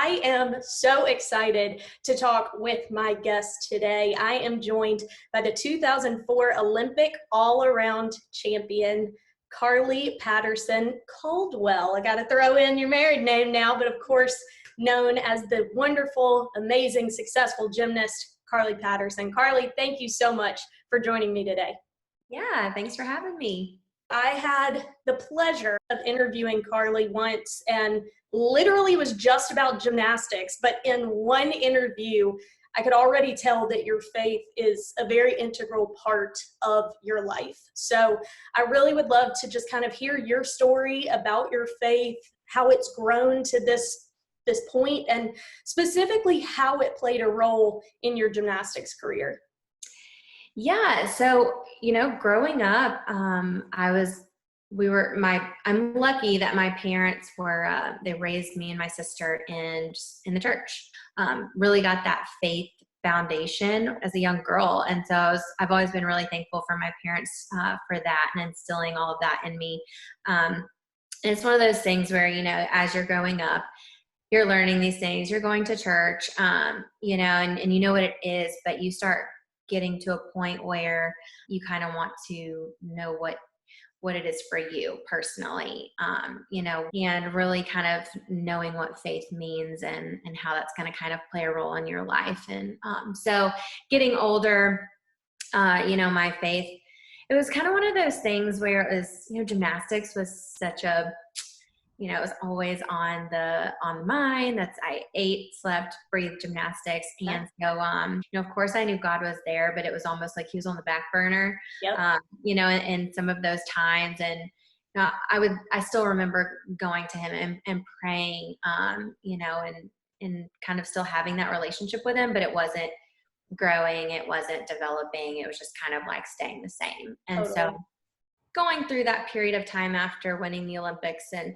I am so excited to talk with my guest today. I am joined by the 2004 Olympic all-around champion, Carly Patterson Caldwell. I got to throw in your married name now, but of course, known as the wonderful, amazing, successful gymnast, Carly Patterson. Carly, thank you so much for joining me today. Yeah, thanks for having me. I had the pleasure of interviewing Carly once and literally was just about gymnastics, but in one interview, I could already tell that your faith is a very integral part of your life. So I really would love to just kind of hear your story about your faith, how it's grown to this point, and specifically how it played a role in your gymnastics career. Yeah, so growing up, I'm lucky that my parents were they raised me and my sister in the church. Really got that faith foundation as a young girl, and so I've always been really thankful for my parents for that and instilling all of that in me. And it's one of those things where as you're growing up, you're learning these things, you're going to church, and you know what it is, but you start getting to a point where you kind of want to know what it is for you personally, and really kind of knowing what faith means and how that's going to kind of play a role in your life. And so getting older, my faith, it was kind of one of those things where it was, gymnastics was such a, it was always on the mind. I ate, slept, breathed gymnastics. And so, of course I knew God was there, but it was almost like he was on the back burner, Yep. In some of those times. And I still remember going to him and praying, and kind of still having that relationship with him, but it wasn't growing. It wasn't developing. It was just kind of like staying the same. And Totally. so going through that period of time after winning the Olympics and,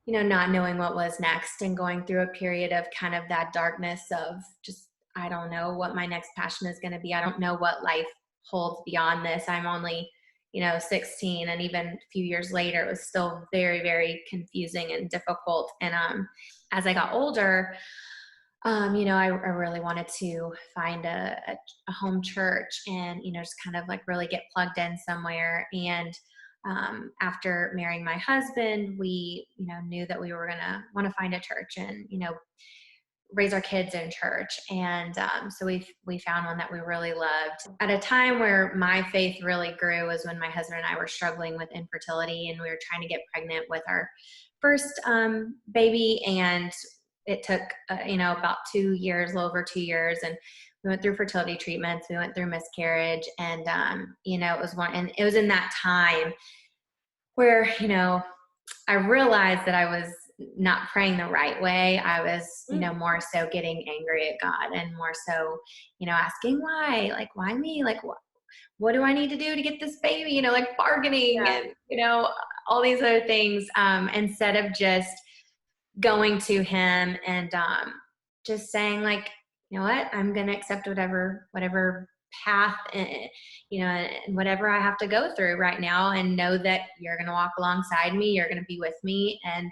not knowing what was next and going through a period of kind of that darkness of just, I don't know what my next passion is going to be. I don't know what life holds beyond this. I'm only, 16, and even a few years later, it was still very, very confusing and difficult. And as I got older, I really wanted to find a home church and, just kind of like really get plugged in somewhere. And after marrying my husband, we, knew that we were going to want to find a church and, raise our kids in church. And so we found one that we really loved. At a time where my faith really grew was when my husband and I were struggling with infertility, and we were trying to get pregnant with our first baby. And it took, about 2 years, a little over 2 years. And we went through fertility treatments. We went through miscarriage. And, it was in that time where, I realized that I was not praying the right way. I was, more so getting angry at God, and more so, asking why, like, why me? Like, what do I need to do to get this baby? Like bargaining and, all these other things, instead of just going to him and just saying, like, you know what, I'm going to accept whatever path and whatever I have to go through right now, and know that you're going to walk alongside me, you're going to be with me, and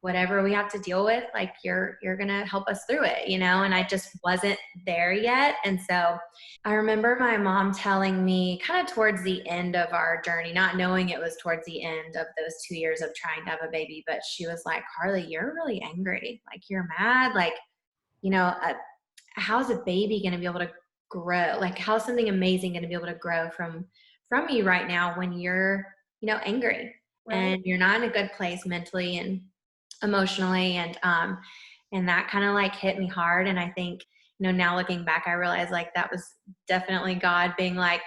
whatever we have to deal with, like, you're going to help us through it, and I just wasn't there yet. And so I remember my mom telling me kind of towards the end of our journey, not knowing it was towards the end of those 2 years of trying to have a baby, but she was like, Carly, you're really angry. Like, you're mad. Like, how's a baby going to be able to grow? Like, how's something amazing going to be able to grow from you right now when you're, angry, right, and you're not in a good place mentally and emotionally. And that kind of like hit me hard. And I think, now looking back, I realized like that was definitely God being like,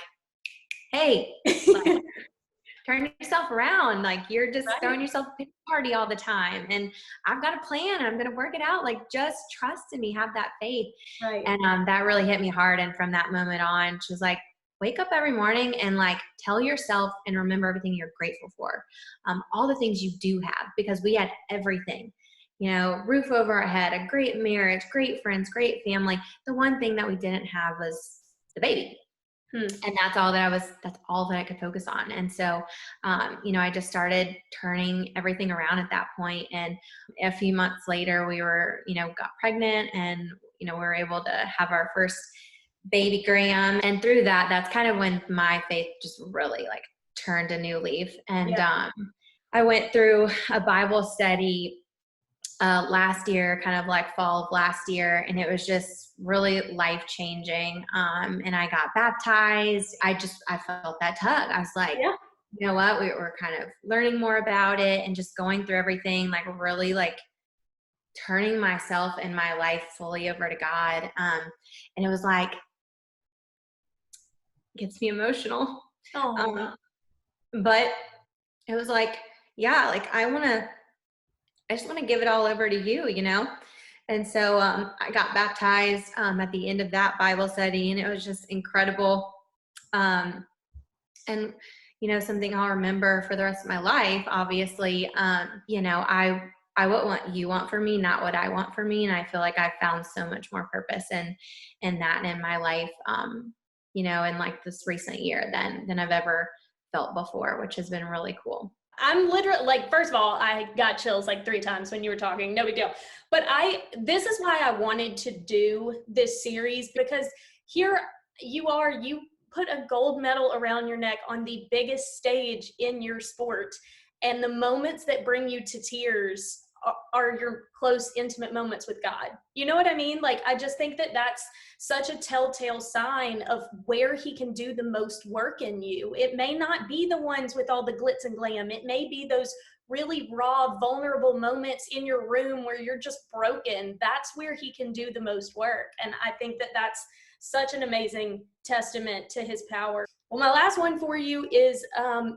hey, like, turn yourself around. Like, you're just throwing yourself a pity party all the time. And I've got a plan, and I'm going to work it out. Like, just trust in me, have that faith. Right. And that really hit me hard. And from that moment on, she was like, wake up every morning and like tell yourself and remember everything you're grateful for. All the things you do have, because we had everything, roof over our head, a great marriage, great friends, great family. The one thing that we didn't have was the baby. And that's all that I could focus on. And so, I just started turning everything around at that point. And a few months later, we were, got pregnant, and, we were able to have our first baby Graham. And through that, that's kind of when my faith just really like turned a new leaf. And, I went through a Bible study last year, kind of like fall of last year, and it was just really life changing. And I got baptized. I felt that tug. I was like, you know what? We were kind of learning more about it and just going through everything, like really like turning myself and my life fully over to God. And it was like, gets me emotional. But it was like, like I just want to give it all over to you, And so I got baptized at the end of that Bible study, and it was just incredible. And, something I'll remember for the rest of my life, obviously, I what you want for me, not what I want for me. And I feel like I found so much more purpose in that and in my life, in like this recent year than I've ever felt before, which has been really cool. I'm literally like, first of all, I got chills like 3 times when you were talking, no big deal. But this is why I wanted to do this series, because here you put a gold medal around your neck on the biggest stage in your sport. And the moments that bring you to tears are your close, intimate moments with God. You know what I mean? Like, I just think that that's such a telltale sign of where he can do the most work in you. It may not be the ones with all the glitz and glam. It may be those really raw, vulnerable moments in your room where you're just broken. That's where he can do the most work. And I think that that's such an amazing testament to his power. Well, my last one for you is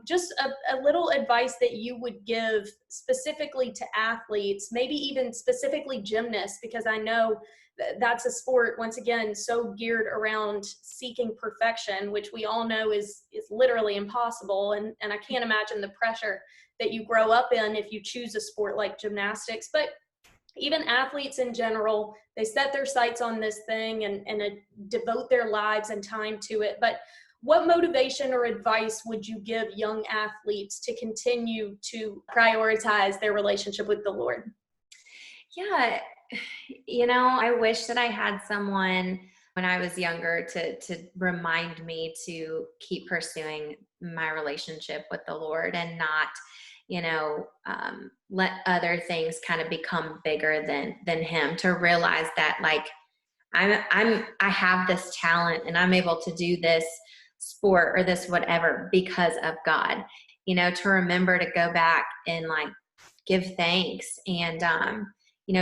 just a little advice that you would give specifically to athletes, maybe even specifically gymnasts, because I know that's a sport, once again, so geared around seeking perfection, which we all know is literally impossible. And I can't imagine the pressure that you grow up in if you choose a sport like gymnastics. But even athletes in general, they set their sights on this thing and devote their lives and time to it. But what motivation or advice would you give young athletes to continue to prioritize their relationship with the Lord? Yeah, I wish that I had someone when I was younger to remind me to keep pursuing my relationship with the Lord and not, let other things kind of become bigger than him, to realize that like I have this talent and I'm able to do this sport or this whatever because of God, to remember to go back and like give thanks and,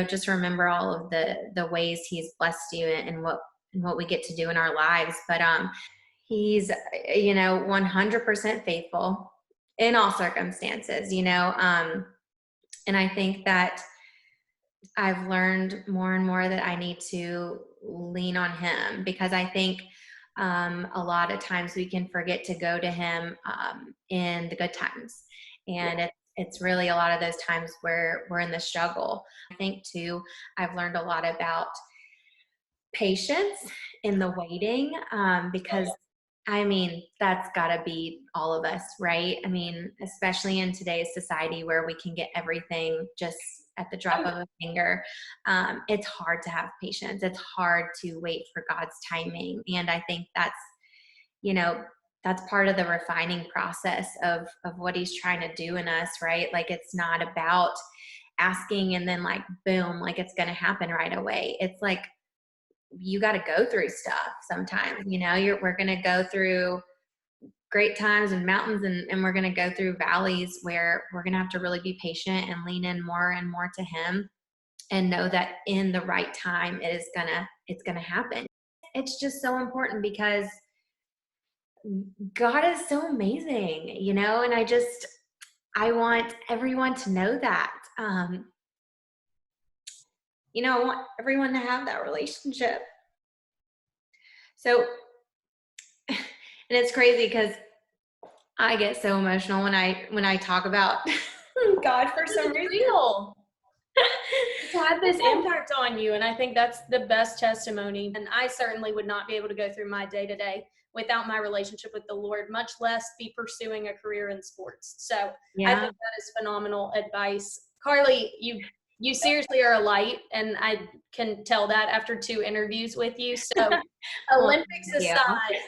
just remember all of the ways he's blessed you and what we get to do in our lives. But, he's, 100% faithful in all circumstances, and I think that I've learned more and more that I need to lean on him, because I think a lot of times we can forget to go to him in the good times. And it's really a lot of those times where we're in the struggle. I think too, I've learned a lot about patience in the waiting, because that's gotta be all of us, right? Especially in today's society where we can get everything just at the drop of a finger. It's hard to have patience. It's hard to wait for God's timing. And I think that's part of the refining process of what he's trying to do in us, right? Like, it's not about asking and then like, boom, like it's going to happen right away. It's like, you got to go through stuff sometimes, we're going to go through great times and mountains, and we're going to go through valleys where we're going to have to really be patient and lean in more and more to him and know that in the right time it's going to happen. It's just so important because God is so amazing, and I want everyone to know that. I want everyone to have that relationship. So, and it's crazy because I get so emotional when I talk about God for some reason. It's had this impact on you, and I think that's the best testimony. And I certainly would not be able to go through my day-to-day without my relationship with the Lord, much less be pursuing a career in sports. So I think that is phenomenal advice. Carly, you seriously are a light, and I can tell that after 2 interviews with you. So Olympics aside,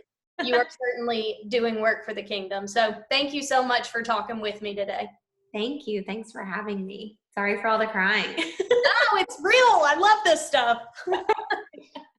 you are certainly doing work for the kingdom. So thank you so much for talking with me today. Thank you. Thanks for having me. Sorry for all the crying. No, it's real. I love this stuff.